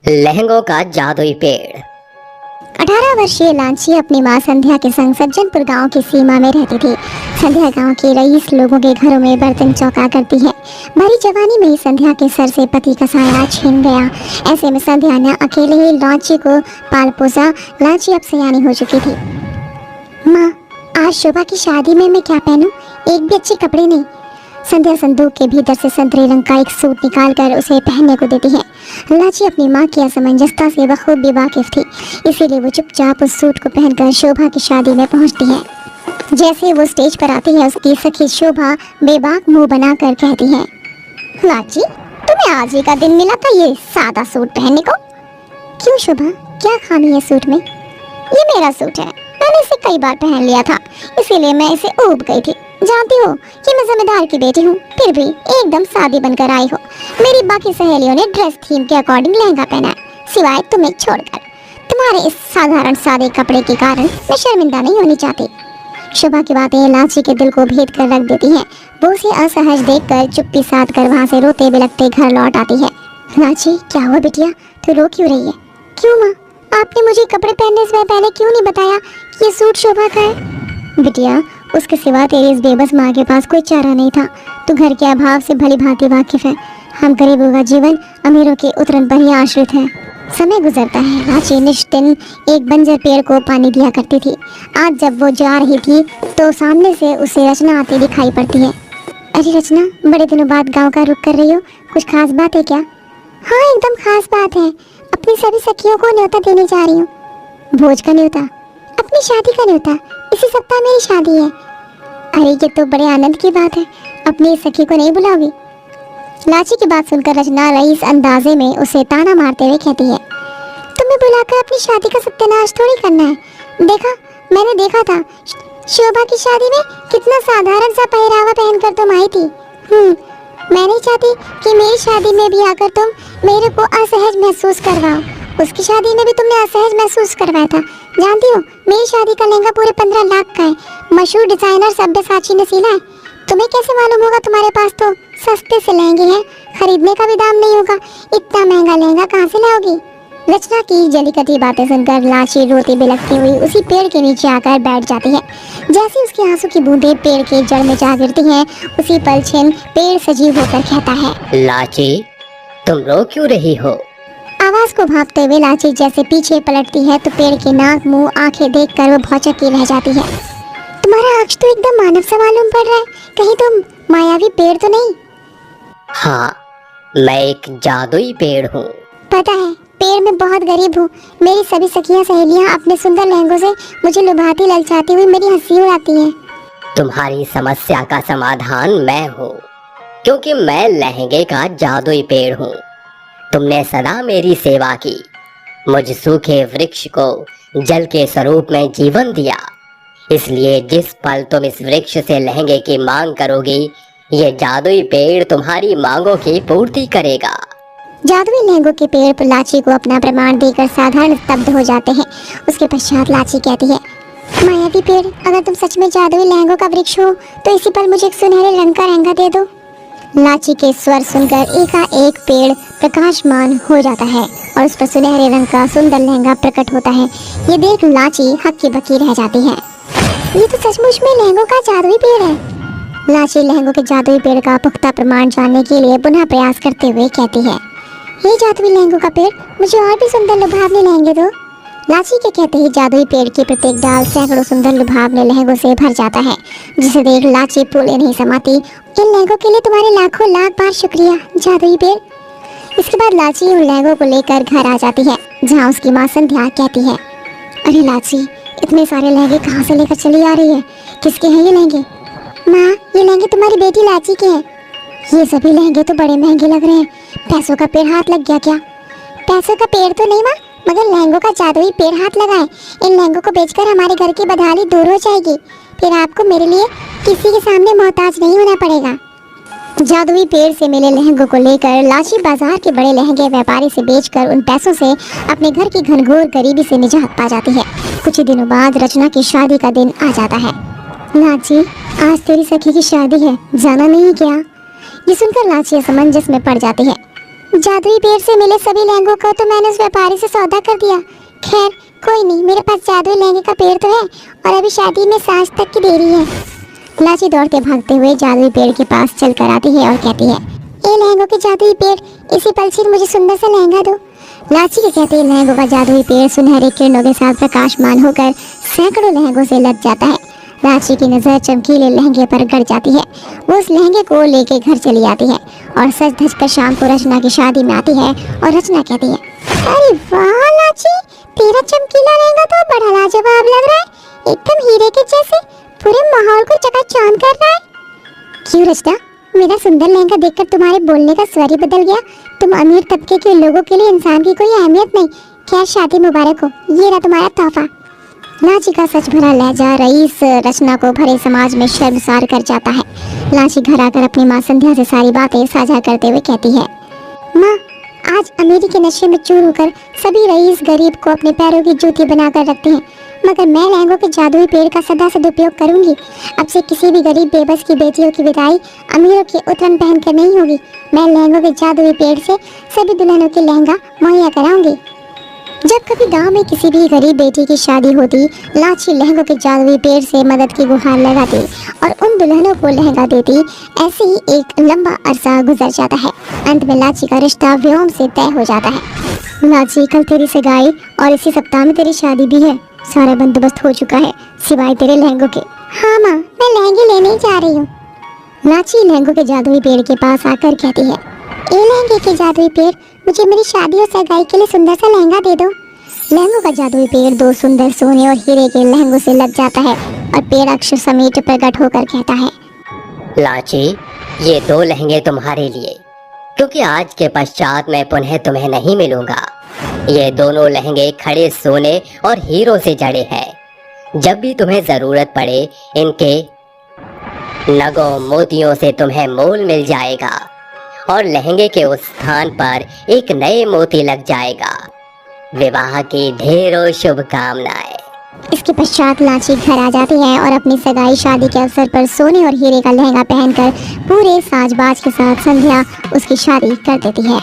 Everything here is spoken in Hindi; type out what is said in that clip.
लहंगों का जादुई पेड़। 18 वर्षीय लांची अपनी मां संध्या के संग सज्जनपुर गांव की सीमा में रहती थी। संध्या गांव के रईस लोगों के घरों में बर्तन चौका करती है। भरी जवानी में ही संध्या के सर से पति का साया छीन गया। ऐसे में संध्या ने अकेले ही लांची को पाल पोसा। लांची अब सयानी हो चुकी थी। माँ, आज शोभा की शादी में मैं क्या पहनूं? एक भी अच्छे कपड़े नहीं। संध्या संदूक के भीतर से संतरे रंग का एक सूट निकालकर उसे पहनने को देती है। लाची अपनी माँ की असमंजसता से बखूबी वाकिफ थी, इसीलिए वो चुपचाप उस सूट को पहनकर शोभा की शादी में पहुंचती है। जैसे वो स्टेज पर आती है, उसकी सखी शोभा बेबाक मुंह बनाकर कहती है, लाची, तुम्हें आज ही का दिन मिला था ये सादा सूट पहनने को? क्यों शोभा, क्या खामी है सूट में? ये मेरा सूट है, मैंने इसे कई बार पहन लिया था, इसीलिए मैं इसे ऊब गई थी। जानती हो कि मैं जमींदार की बेटी हूँ, फिर भी एकदम सादी बनकर आई हो। मेरी बाकी सहेलियों ने ड्रेस थीम के अकॉर्डिंग लहंगा पहना है, सिवाय तुम्हें छोड़कर। तुम्हारे इस साधारण सादे कपड़े के कारण मैं शर्मिंदा नहीं होनी चाहती। शोभा की बातें लाची के दिल को भेद कर रख देती हैं। वो उसे असहज देखकर चुप्पी साध कर वहाँ से रोते बिलखते घर लौट आती है। लाची, क्या हुआ बिटिया, तू रो क्यों रही है? क्यों माँ, आपने मुझे कपड़े पहनने से पहले क्यों नहीं बताया कि ये सूट शोभा का है? बिटिया, उसके सिवा तेरी इस बेबस माँ के पास कोई चारा नहीं था। तू घर के अभाव से भली भांति वाकिफ है। हम गरीबों का जीवन अमीरों के उतरन पर ही आश्रित है। समय गुजरता है। लाची निश्चिन एक बंजर पेड़ को पानी दिया करती थी। आज जब वो जा रही थी तो सामने से उसे रचना आती दिखाई पड़ती है। अरे रचना, बड़े दिनों बाद गाँव का रुख कर रही हो, कुछ खास बात है क्या? हाँ, एकदम खास बात है। अपनी सभी सखियों को न्योता देने जा रही हूँ। भोज का न्योता? अपनी शादी का न्योता? इसी सप्ताह मेरी शादी है। अरे ये तो बड़े आनंद की बात है। अपनी सखी को नहीं बुलाओगी? लाची की बात सुनकर रचना रईस अंदाजे में उसे ताना मारते हुए कहती है, तुम्हें बुलाकर अपनी शादी का सत्यानाश थोड़ी करना है। मैंने देखा था शोभा की शादी में कितना साधारण सा पहरावा पहनकर तुम आई थी। मैं नहीं चाहती कि मेरी शादी में भी आकर तुम मेरे को असहज महसूस करवाओ। उसकी शादी में भी तुमने असहज महसूस करवाया था। जानती हो, मेरी शादी का लहंगा पूरे 15 लाख का है। मशहूर डिजाइनर सब्यसाची ने सिला है। तुम्हें कैसे मालूम होगा? तुम्हारे पास तो सस्ते से लहंगे हैं, खरीदने का भी दाम नहीं होगा। इतना महंगा लहंगा कहाँ से लाओगी? रचना की जलीकटी बातें सुनकर लाची रोती बिलखती हुई उसी पेड़ के नीचे आकर बैठ जाती है। जैसे उसके आंसू की बूंदें पेड़ के जड़ में जा गिरती हैं, उसी पल छिन पेड़ सजीव होकर कहता है, लाची, तुम रो क्यों रही हो? आवाज को भांपते हुए लाची जैसे पीछे पलटती है तो पेड़ के नाक, मुंह, आंखें देखकर वो भौचक्की रह जाती है। तुम्हारा अक्ष तो एकदम मानव सा मालूम पड़ रहा है, कहीं तुम मायावी पेड़ तो नहीं? हाँ, मैं एक जादुई पेड़ हूँ। पता है, पेड़ में बहुत गरीब हूँ। मेरी सभी सखियाँ सहेलियाँ अपने सुंदर लहंगों से मुझे लुभाती ललचाती हुई मेरी हंसी उड़ाती हैं। तुम्हारी समस्या का समाधान मैं हूँ, क्योंकि मैं लहंगे का जादुई पेड़ हूँ। तुमने सदा मेरी सेवा की, मुझ सूखे वृक्ष को जल के स्वरूप में जीवन दिया। इसलिए जिस पल तुम इस वृक्ष से लहंगे की मांग करोगी, ये जादुई पेड़ तुम्हारी मांगों की पूर्ति करेगा। जादुई लहंगों के पेड़ पर लाची को अपना प्रमाण देकर साधारण स्तब्ध हो जाते हैं। उसके पश्चात लाची कहती है, मायावी पेड़, अगर तुम सच में जादुई लहंगों का वृक्ष हो तो इसी पल मुझे एक सुनहरे रंग का लहंगा दे दो। लाची के स्वर सुनकर एकाएक पेड़ प्रकाशमान हो जाता है और उस पर सुनहरे रंग का सुंदर लहंगा प्रकट होता है। ये देख लाची हक्की बक्की रह जाती है। ये तो सचमुच में लहंगों का जादुई पेड़ है। लाची लहंगों के जादुई पेड़ का पुख्ता प्रमाण जानने के लिए पुनः प्रयास करते हुए कहती है, ये जादुई लहंगों का पेड़, मुझे और भी सुंदर लुभावने लहंगे दो। लाची के कहते ही जादुई पेड़ की प्रत्येक डाल सैकड़ों सुंदर लुभावने लहंगों से भर जाता है, जिसे देख लाची फूले नहीं समाती। इन लहंगों के लिए तुम्हारे लाखों लाख बार शुक्रिया जादुई पेड़। इसके बाद लाची उन लहंगों को लेकर घर आ जाती है, जहाँ उसकी माँ संध्या कहती है, अरे लाची, इतने सारे लहंगे कहाँ से लेकर चली आ रही है? किसके हैं ये लहंगे? माँ, ये लहंगे तुम्हारी बेटी लाची के हैं। ये सभी लहंगे तो बड़े महंगे लग रहे हैं। पैसों का पेड़ हाथ लग गया क्या? पैसों का पेड़ तो नहीं माँ, मगर लहंगों का जादुई पेड़ हाथ लगा है। इन लहंगों को बेचकर हमारे घर की बदहाली दूर हो जाएगी। फिर आपको मेरे लिए किसी के सामने मोहताज नहीं होना पड़ेगा। जादुई पेड़ से मिले लहंगों को लेकर लाची बाजार के बड़े लहंगे व्यापारी से बेचकर उन पैसों से अपने घर की घनघोर गरीबी से निजात पा जाती है। कुछ ही दिनों बाद रचना की शादी का दिन आ जाता है। लाची, आज तेरी सखी की शादी है, जाना नहीं क्या? ये सुनकर लाची असमंजस में पड़ जाती है। जादुई पेड़ से मिले सभी लहंगों को तो मैंने उस व्यापारी से सौदा कर दिया। खैर कोई नहीं, मेरे पास जादुई लहंगे का पेड़ तो है और अभी शादी में सांझ तक की देरी है। लाची दौड़ते भागते हुए जादुई पेड़ के पास चल कर आती है और कहती है, ए लहंगों के जादुई पेड़, इसी पल से मुझे सुंदर सा लहंगा दो। लाची के कहते ही लहंगों का जादुई पेड़ सुनहरे किरणों के साथ प्रकाशमान होकर सैकड़ों लहंगों से लद जाता है। लाची की नजर चमकीले लहंगे पर गड़ जाती है। वो उस लहंगे को लेके घर चली आती है और सज धज कर शाम को रचना की शादी में आती है और रचना कहती है, अरे वाह लाची, तेरा चमकीला लहंगा तो बड़ा लाजवाब लग रहा है, एकदम हीरे के जैसे, पूरे माहौल को चकाचौंध कर रहा है। क्यों रचना, मेरा सुंदर लहंगा देखकर तुम्हारे बोलने का स्वर ही बदल गया? तुम अमीर तबके के लोगों के लिए इंसान की कोई अहमियत नहीं। खैर शादी मुबारक हो, ये रहा तुम्हारा तोहफा। लाची का सच भरा लहजा रईस रचना को भरे समाज में शर्मसार कर जाता है। लाची घर आकर अपनी माँ संध्या से सारी बातें साझा करते हुए कहती है, माँ, आज अमीरी के नशे में चूर होकर सभी रईस गरीब को अपने पैरों की जूती बनाकर रखते हैं, मगर मैं लहंगों के जादुई पेड़ का सदा सदुपयोग करूंगी। अब से किसी भी गरीब बेबस की बेटियों की विदाई अमीरों के उतरन पहन कर नहीं होगी। मैं लहंगों के जादुई पेड़ से सभी दुल्हनों के लहंगा मुहैया कराऊंगी। जब कभी गांव में किसी भी गरीब बेटी की शादी होती, लाची लहंगों के जादुई पेड़ से मदद की गुहार लगाती और उन दुल्हनों को लहंगा देती। ऐसे ही एक लंबा अरसा गुजर जाता है। अंत में लाची का रिश्ता व्योम से तय हो जाता है। लाची, कल तेरी सगाई और इसी सप्ताह में तेरी शादी भी है। सारा बंदोबस्त हो चुका है सिवाय तेरे लहंगों के। हाँ माँ, मैं लहंगे लेने ही जा रही हूँ। लाची लहंगों के जादुई पेड़ के पास आकर कहती है, ए लहंगे के जादुई पेड़, मुझे मेरी शादी और सगाई के लिए सुंदर सा लहंगा दे दो। लहंगों का जादुई पेड़ दो सुंदर सोने और हीरे के लहंगों से लग जाता है और पेड़ अक्षर समेत प्रकट होकर कहता है, लाची, ये 2 लहंगे तुम्हारे लिए, क्योंकि आज के पश्चात मैं पुनः तुम्हें नहीं मिलूंगा। ये दोनों लहंगे खड़े सोने और हीरों से जड़े हैं। जब भी तुम्हें जरूरत पड़े, इनके नगों मोतियों से तुम्हें मोल मिल जाएगा और लहंगे के उस स्थान पर एक नए मोती लग जाएगा। विवाह की ढेरों शुभकामनाएं। इसके पश्चात लाची घर आ जाती है और अपनी सगाई शादी के अवसर पर सोने और हीरे का लहंगा पहनकर पूरे साज बाज के साथ संध्या उसकी शादी कर देती है।